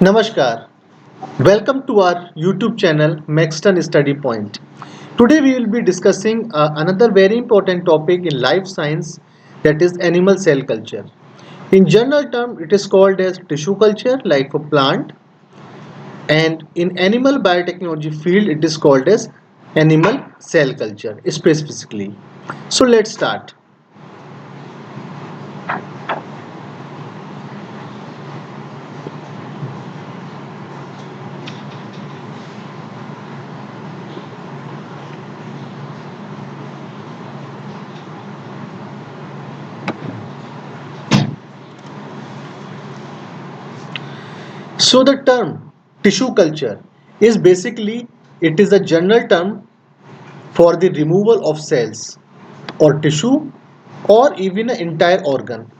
Namaskar. Welcome to our YouTube channel Maxton Study Point. Today we will be discussing another very important topic in life science, that is animal cell culture. In general term it is called as tissue culture like for plant, and in animal biotechnology field it is called as animal cell culture specifically. So let's start. So the term tissue culture is basically, it is a general term for the removal of cells or tissue or even an entire organ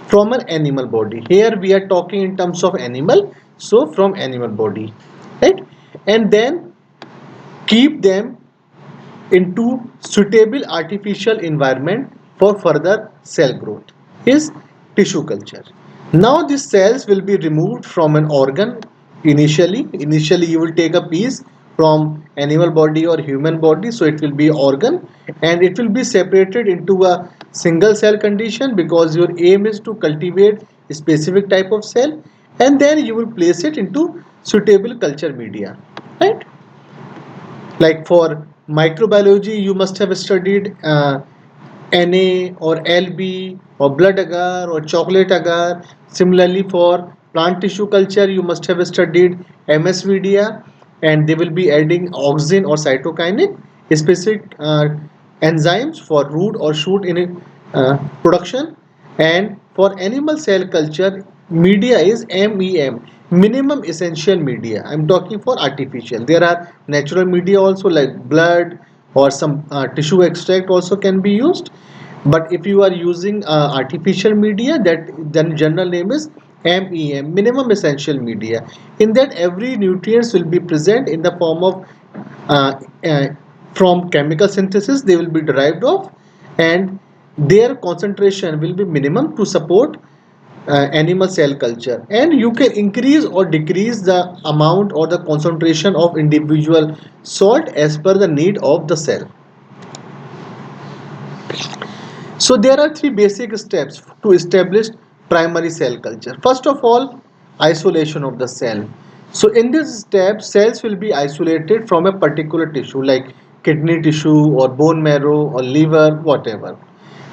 from an animal body. Here we are talking in terms of animal, so from animal body, right? And then keep them into suitable artificial environment for further cell growth is tissue culture. Now these cells will be removed from an organ initially you will take a piece from animal body or human body, so it will be organ, and it will be separated into a single cell condition because your aim is to cultivate a specific type of cell, and then you will place it into suitable culture media, right? Like for microbiology you must have studied Na or Lb or blood agar or chocolate agar. Similarly for plant tissue culture you must have studied MS media, and they will be adding auxin or cytokinin specific enzymes for root or shoot in production. And for animal cell culture media is MEM, minimum essential media. I'm talking for artificial. There are natural media also like blood or some tissue extract also can be used, but if you are using artificial media, that then general name is MEM, minimum essential media. In that every nutrients will be present in the form of uh, uh, from chemical synthesis they will be derived of, and their concentration will be minimum to support animal cell culture, and you can increase or decrease the amount or the concentration of individual salt as per the need of the cell. So there are three basic steps to establish primary cell culture. First of all, isolation of the cell. So in this step, cells will be isolated from a particular tissue like kidney tissue or bone marrow or liver, whatever.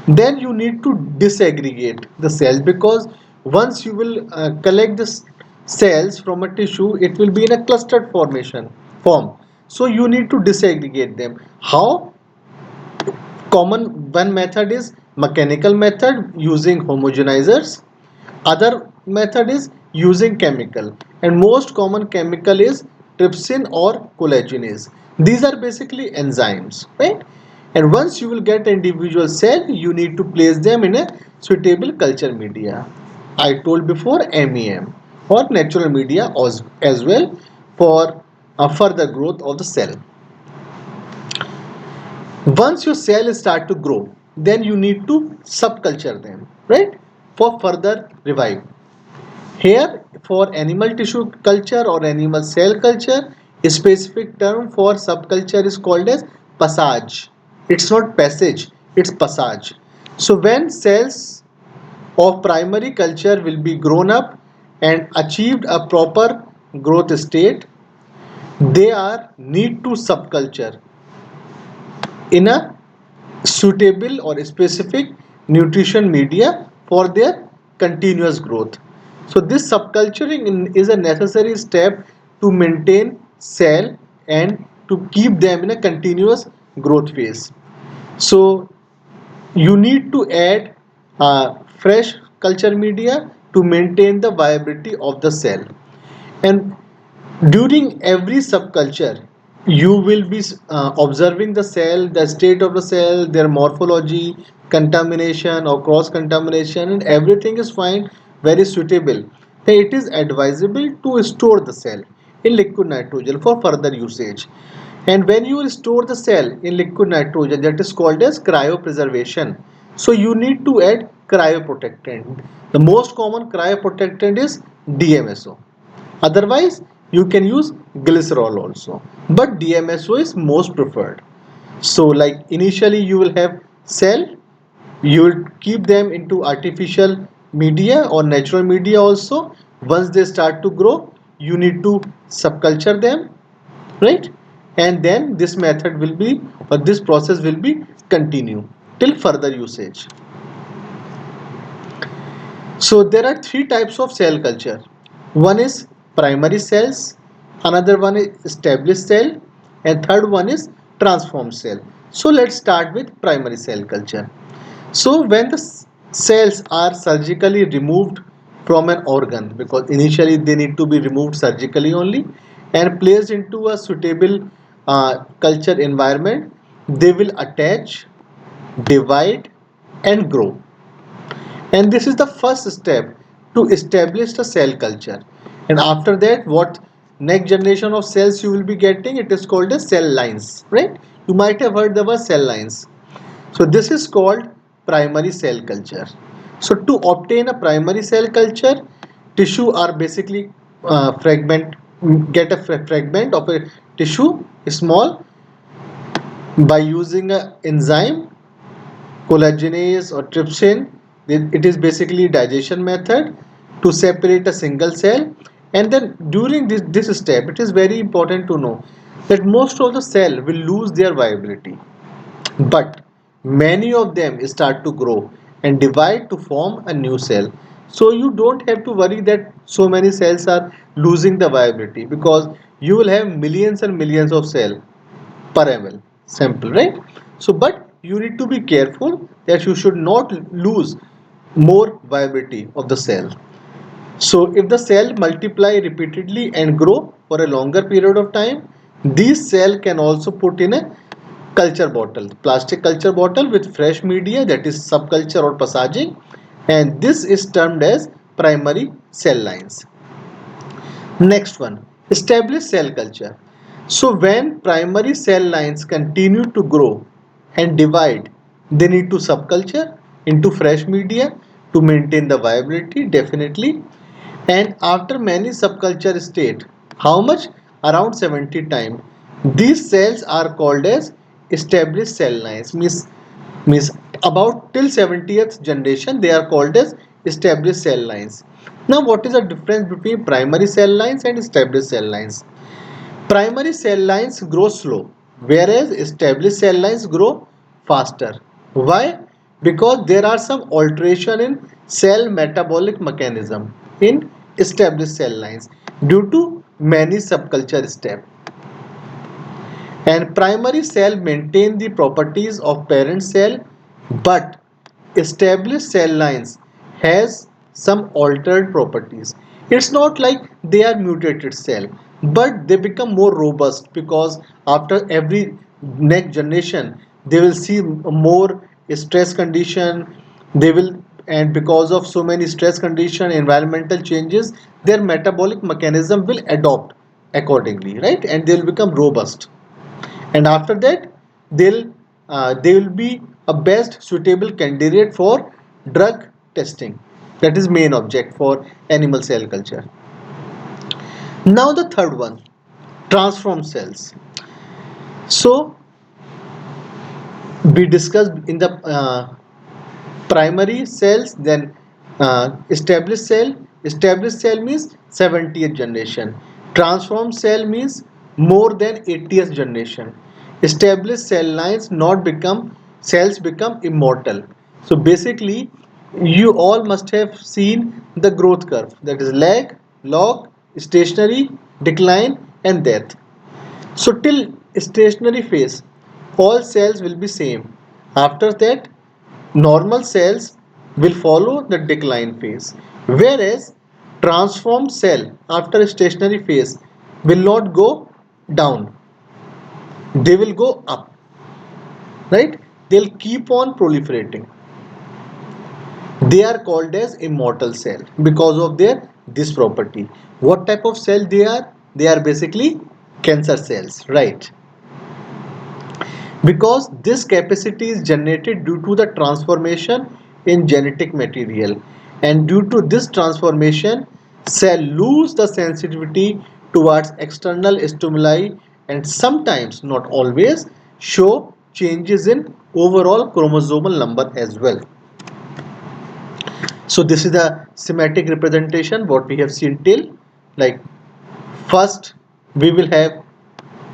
Then you need to disaggregate the cells, because once you will collect the cells from a tissue, it will be in a clustered form. So you need to disaggregate them. How? Common one method is mechanical method using homogenizers. Other method is using chemical, and most common chemical is trypsin or collagenase. These are basically enzymes, right? And once you will get individual cell, you need to place them in a suitable culture media. I told before MEM or natural media as well for further growth of the cell. Once your cells start to grow, then you need to subculture them, right, for further revive. Here for animal tissue culture or animal cell culture, a specific term for subculture is called as passage. It's not passage, it's passage. So when cells of primary culture will be grown up and achieved a proper growth state, they are need to subculture in a suitable or specific nutrition media for their continuous growth. So this subculturing is a necessary step to maintain cell and to keep them in a continuous growth phase. So you need to add fresh culture media to maintain the viability of the cell. And during every subculture, you will be observing the cell, the state of the cell, their morphology, contamination or cross contamination, and everything is fine, very suitable. Then it is advisable to store the cell in liquid nitrogen for further usage. And when you store the cell in liquid nitrogen, that is called as cryopreservation. So you need to add cryoprotectant. The most common cryoprotectant is DMSO. Otherwise, you can use glycerol also. But DMSO is most preferred. So like initially you will have cell, you will keep them into artificial media or natural media also. Once they start to grow, you need to subculture them, right? And then this method will be, or this process will be continue till further usage. So there are three types of cell culture. One is primary cells, another one is established cell, and third one is transformed cell. So let's start with primary cell culture. So when the cells are surgically removed from an organ, because initially they need to be removed surgically only, and placed into a suitable culture environment, they will attach, divide, and grow. And this is the first step to establish the cell culture. And after that, what next generation of cells you will be getting, it is called as cell lines, right? You might have heard the word cell lines. So this is called primary cell culture. So to obtain a primary cell culture, tissue are basically fragment, get a fragment of a tissue small by using a enzyme collagenase or trypsin. It is basically digestion method to separate a single cell. And then during this step, it is very important to know that most of the cell will lose their viability, but many of them start to grow and divide to form a new cell. So you don't have to worry that so many cells are losing the viability, because you will have millions and millions of cells per ml sample, right? So but you need to be careful that you should not lose more viability of the cell. So if the cell multiply repeatedly and grow for a longer period of time, these cell can also put in a culture bottle, plastic culture bottle with fresh media, that is subculture or passaging, and this is termed as primary cell lines. Next one, establish cell culture. So when primary cell lines continue to grow and divide, they need to subculture into fresh media to maintain the viability, definitely. And after many subculture state, how much? Around 70 times. These cells are called as established cell lines. Means about till 70th generation they are called as established cell lines. Now what is the difference between primary cell lines and established cell lines? Primary cell lines grow slow, whereas established cell lines grow faster. Why? Because there are some alteration in cell metabolic mechanism in established cell lines due to many subculture steps. And primary cell maintain the properties of parent cell, but established cell lines has some altered properties. It's not like they are mutated cell, but they become more robust, because after every next generation they will see more stress condition, they will, and because of so many stress condition, environmental changes, their metabolic mechanism will adopt accordingly, right? And they will become robust, and after that they'll they will be a best suitable candidate for drug testing, that is main object for animal cell culture. Now the third one, transform cells. So we discussed in the primary cells, then established cell means 70th generation, transformed cell means more than 80th generation. Established cell lines not become, cells become immortal. So basically you all must have seen the growth curve, that is lag, log, stationary, decline, and death. So till stationary phase, all cells will be same. After that, normal cells will follow the decline phase. Whereas transformed cell after stationary phase will not go down. They will go up. Right? They'll keep on proliferating. They are called as immortal cell because of their this property. What type of cell they are? They are basically cancer cells, right? Because this capacity is generated due to the transformation in genetic material, and due to this transformation cell lose the sensitivity towards external stimuli and sometimes, not always, show changes in overall chromosomal number as well. So this is the schematic representation what we have seen till, like, first we will have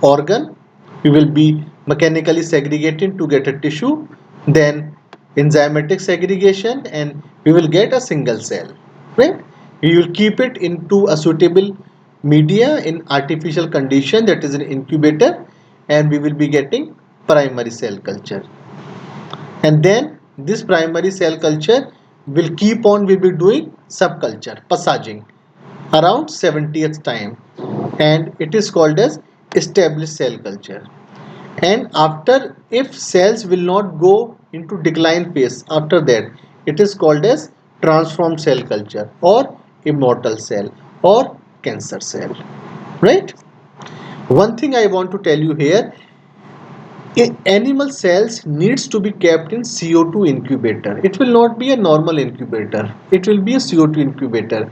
organ, we will be mechanically segregating to get a tissue, then enzymatic segregation, and we will get a single cell, right? We will keep it into a suitable media in artificial condition, that is an incubator, and we will be getting primary cell culture. And then this primary cell culture will keep on, will be doing subculture passaging around 70th time, and it is called as established cell culture. And after, if cells will not go into decline phase, after that it is called as transformed cell culture or immortal cell or cancer cell, right? One thing I want to tell you here, animal cells needs to be kept in CO2 incubator. It will not be a normal incubator, it will be a CO2 incubator,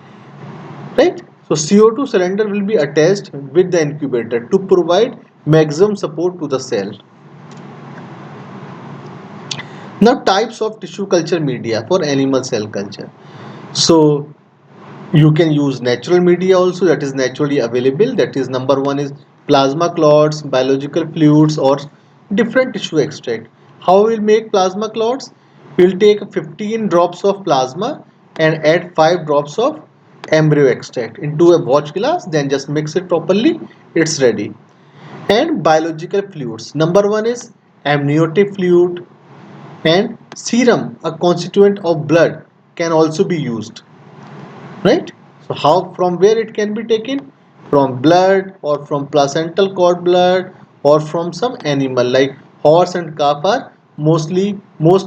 right? So CO2 cylinder will be attached with the incubator to provide maximum support to the cell. Now, types of tissue culture media for animal cell culture. So you can use natural media also, that is naturally available. That is, number one is plasma clots, biological fluids, or different tissue extract. How we will make plasma clots? We will take 15 drops of plasma and add 5 drops of embryo extract into a watch glass, then just mix it properly, it's ready. And biological fluids, number one is amniotic fluid, and serum, a constituent of blood, can also be used, right? So how, from where it can be taken? From blood, or from placental cord blood, or from some animal like horse and calf are most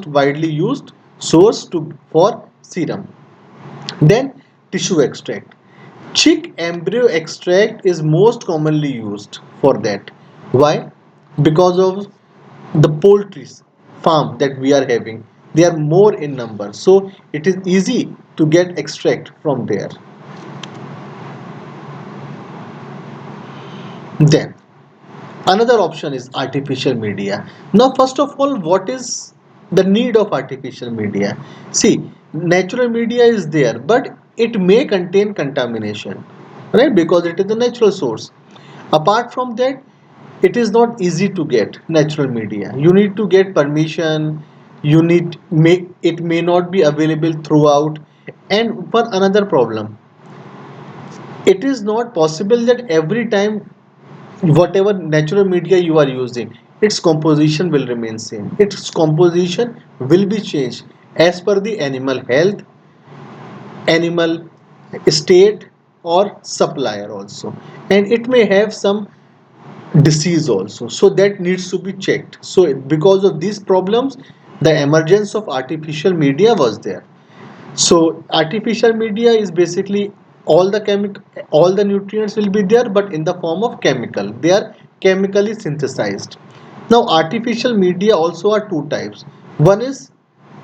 widely used source to for serum. Then tissue extract, chick embryo extract is most commonly used for that. Why? Because of the poultry farm that we are having, they are more in number, so it is easy to get extract from there. Then another option is artificial media. Now, first of all, what is the need of artificial media? See, natural media is there, but it may contain contamination, right? Because it is the natural source. Apart from that, it is not easy to get natural media. You need to get permission. You need make it may not be available throughout. And one another problem, it is not possible that every time whatever natural media you are using, its composition will remain same, its composition will be changed as per the animal health, animal state, or supplier also, and it may have some disease also, so that needs to be checked. So because of these problems, the emergence of artificial media was there. So artificial media is basically all the nutrients will be there, but in the form of chemical. They are chemically synthesized. Now artificial media also are two types. One is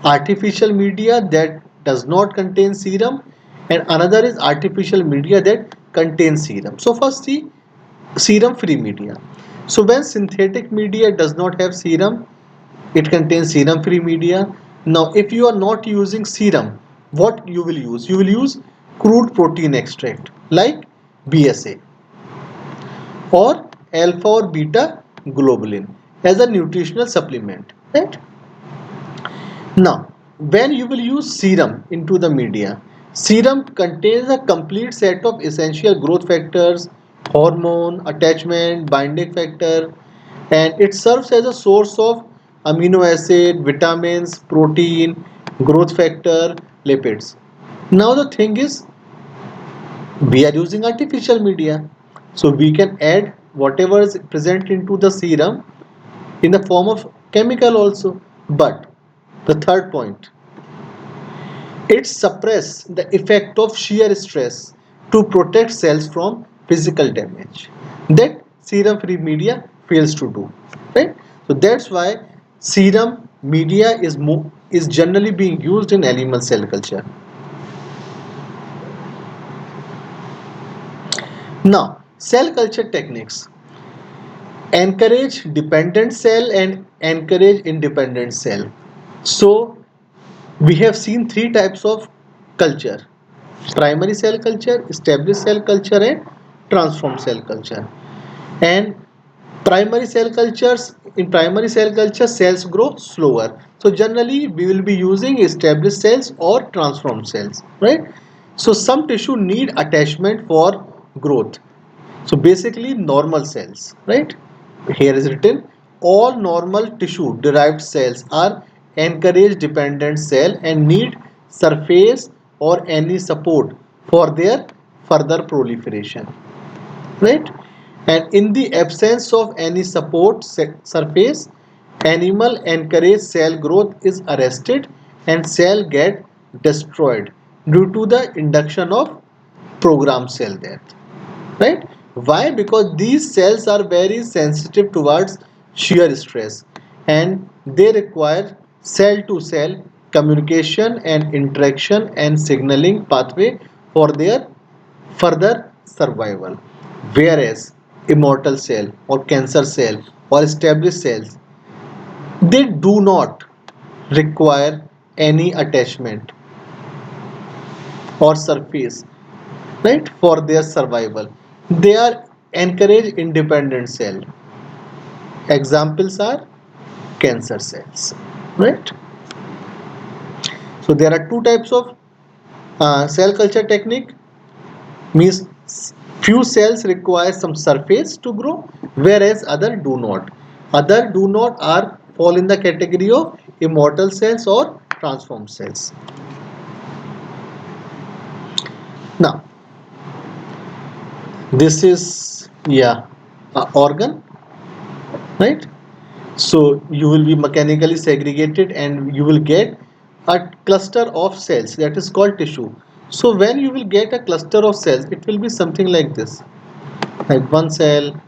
artificial media that does not contain serum, and another is artificial media that contains serum. So first see serum free media. So when synthetic media does not have serum, it contains serum free media. Now if you are not using serum, what you will use? You will use crude protein extract like BSA or alpha or beta globulin as a nutritional supplement, right? Now when you will use serum into the media, serum contains a complete set of essential growth factors, hormone, attachment, binding factor, and it serves as a source of amino acid, vitamins, protein, growth factor, lipids. Now the thing is, we are using artificial media, so we can add whatever is present into the serum in the form of chemical also. But the third point, it suppresses the effect of shear stress to protect cells from physical damage that serum free media fails to do, right? So that's why serum media is generally being used in animal cell culture. Now, cell culture techniques encourage dependent cell and encourage independent cell. So, we have seen three types of culture: primary cell culture, established cell culture, and transformed cell culture. And primary cell cultures, in primary cell culture, cells grow slower. So generally we will be using established cells or transformed cells, right? So some tissue need attachment for growth. So basically normal cells, right? Here is written, all normal tissue derived cells are encourage dependent cell and need surface or any support for their further proliferation, right? And in the absence of any support surface, animal encourage cell growth is arrested and cell get destroyed due to the induction of programmed cell death, right? Why? Because these cells are very sensitive towards shear stress and they require cell to cell communication and interaction and signaling pathway for their further survival. Whereas immortal cell or cancer cell or established cells, they do not require any attachment or surface, right, for their survival. They are encourage independent cell. Examples are cancer cells, right? So there are two types of cell culture technique. Means few cells require some surface to grow, whereas other do not. Other do not are fall in the category of immortal cells or transformed cells. Now this is, yeah, organ, right? So you will be mechanically segregated and you will get a cluster of cells that is called tissue. So when you will get a cluster of cells, it will be something like this, like one cell,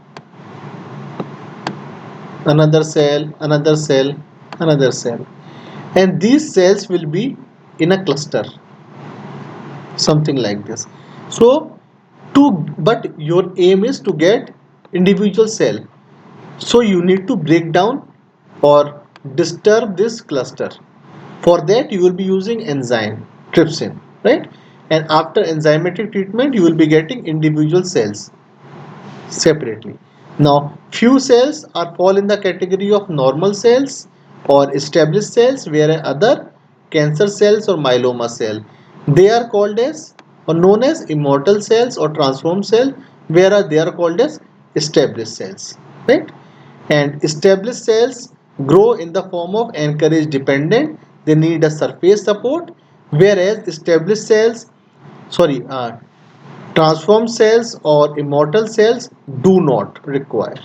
another cell, another cell, another cell, and these cells will be in a cluster, something like this. So to but your aim is to get individual cell, so you need to break down or disturb this cluster. For that you will be using enzyme trypsin, right? And after enzymatic treatment you will be getting individual cells separately. Now, few cells are fall in the category of normal cells or established cells, whereas other cancer cells or myeloma cell, they are called as or known as immortal cells or transformed cell, whereas they are called as established cells, right? And established cells grow in the form of encourage dependent. They need a surface support, whereas established cells, sorry, transformed cells or immortal cells do not require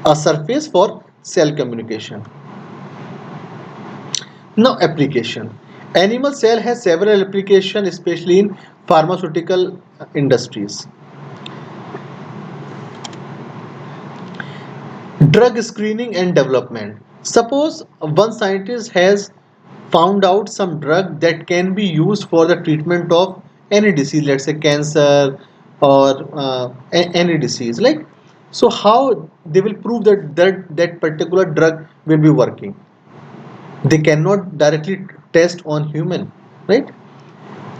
a surface for cell communication. Now application. Animal cell has several applications, especially in pharmaceutical industries. Drug screening and development. Suppose one scientist has found out some drug that can be used for the treatment of any disease, let's say cancer or any disease. Like, so how they will prove that particular drug will be working? They cannot directly test on human, right?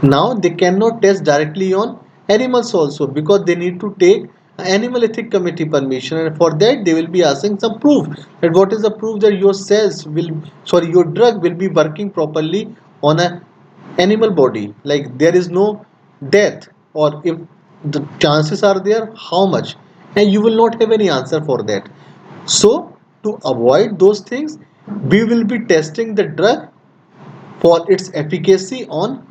Now they cannot test directly on animals also, because they need to take animal ethic committee permission, and for that they will be asking some proof. And what is the proof that your cells will, sorry, your drug will be working properly on a animal body? Like there is no death, or if the chances are there, how much? And you will not have any answer for that. So to avoid those things, we will be testing the drug for its efficacy on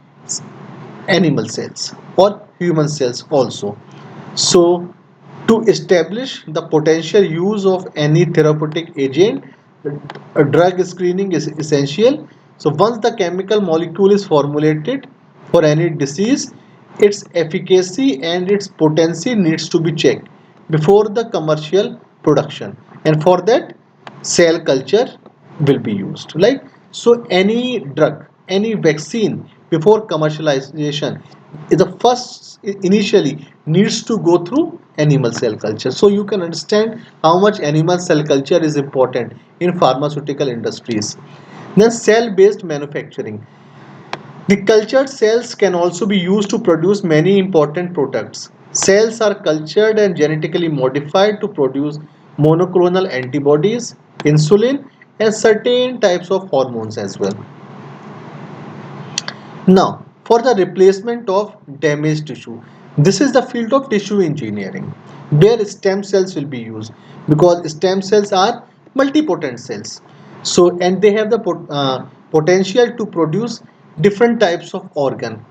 animal cells or human cells also. So to establish the potential use of any therapeutic agent, a drug screening is essential. So once the chemical molecule is formulated for any disease, its efficacy and its potency needs to be checked before the commercial production, and for that cell culture will be used. Like, so any drug, any vaccine, before commercialization, the first initially needs to go through animal cell culture. So you can understand how much animal cell culture is important in pharmaceutical industries. Then cell based manufacturing. The cultured cells can also be used to produce many important products. Cells are cultured and genetically modified to produce monoclonal antibodies, insulin, and certain types of hormones as well. Now, for the replacement of damaged tissue, this is the field of tissue engineering where stem cells will be used, because stem cells are multipotent cells. So, and they have the potential to produce different types of organ.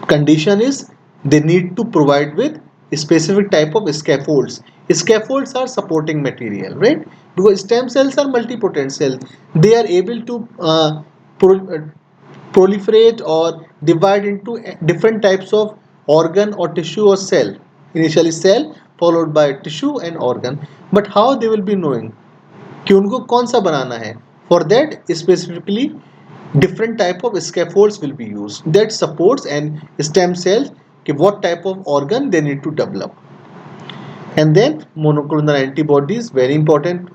Condition is they need to provide with a specific type of scaffolds. Scaffolds are supporting material, right? Because stem cells are multipotent cells, they are able to proliferate or divide into different types of organ or tissue or cell. Initially cell followed by tissue and organ. But how they will be knowing कि उनको कौन सा बनाना है? For that specifically different type of scaffolds will be used that supports and stem cells what type of organ they need to develop. And then monoclonal antibodies, very important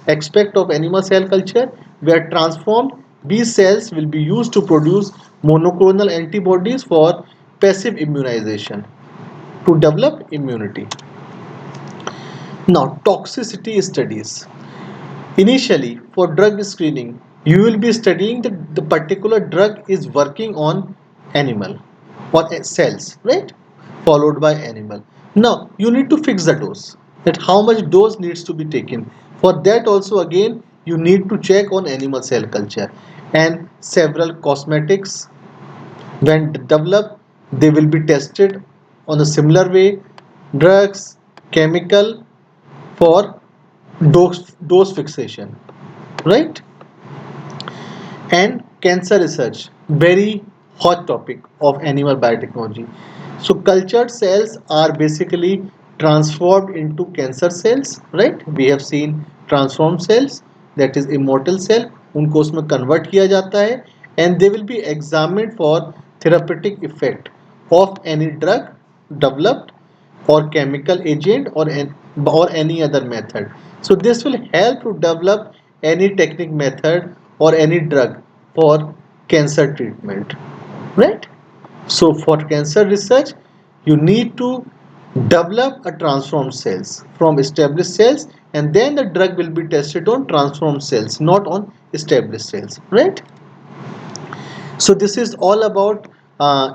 aspect of animal cell culture, where transformed B cells will be used to produce monoclonal antibodies for passive immunization to develop immunity. Now, toxicity studies. Initially, for drug screening, you will be studying that the particular drug is working on animal or cells, right? Followed by animal. Now, you need to fix the dose, that how much dose needs to be taken. For that also again, you need to check on animal cell culture. And several cosmetics, when developed, they will be tested on a similar way. Drugs, chemical for dose fixation, right? And cancer research, very hot topic of animal biotechnology. So cultured cells are basically transformed into cancer cells, right? We have seen transformed cells, that is immortal cell, उनको उसमें convert किया जाता है, and they will be examined for therapeutic effect of any drug developed or chemical agent or any other method. So this will help to develop any technique method or any drug for cancer treatment, right? So for cancer research, you need to develop a transformed cells from established cells, and then the drug will be tested on transformed cells, not on established cells, right? So this is all about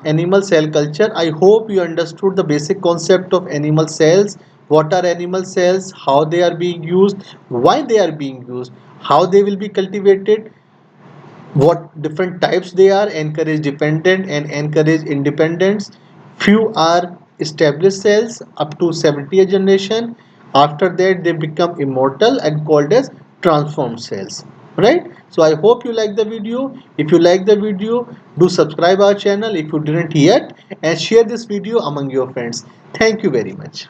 animal cell culture. I hope you understood the basic concept of animal cells. What are animal cells? How they are being used? Why they are being used? How they will be cultivated? What different types they are? Encourage dependent and encourage independence. Few are established cells up to 70th generation. After that, they become immortal and called as transformed cells, right? So I hope you like the video. If you like the video, do subscribe our channel if you didn't yet, and share this video among your friends. Thank you very much.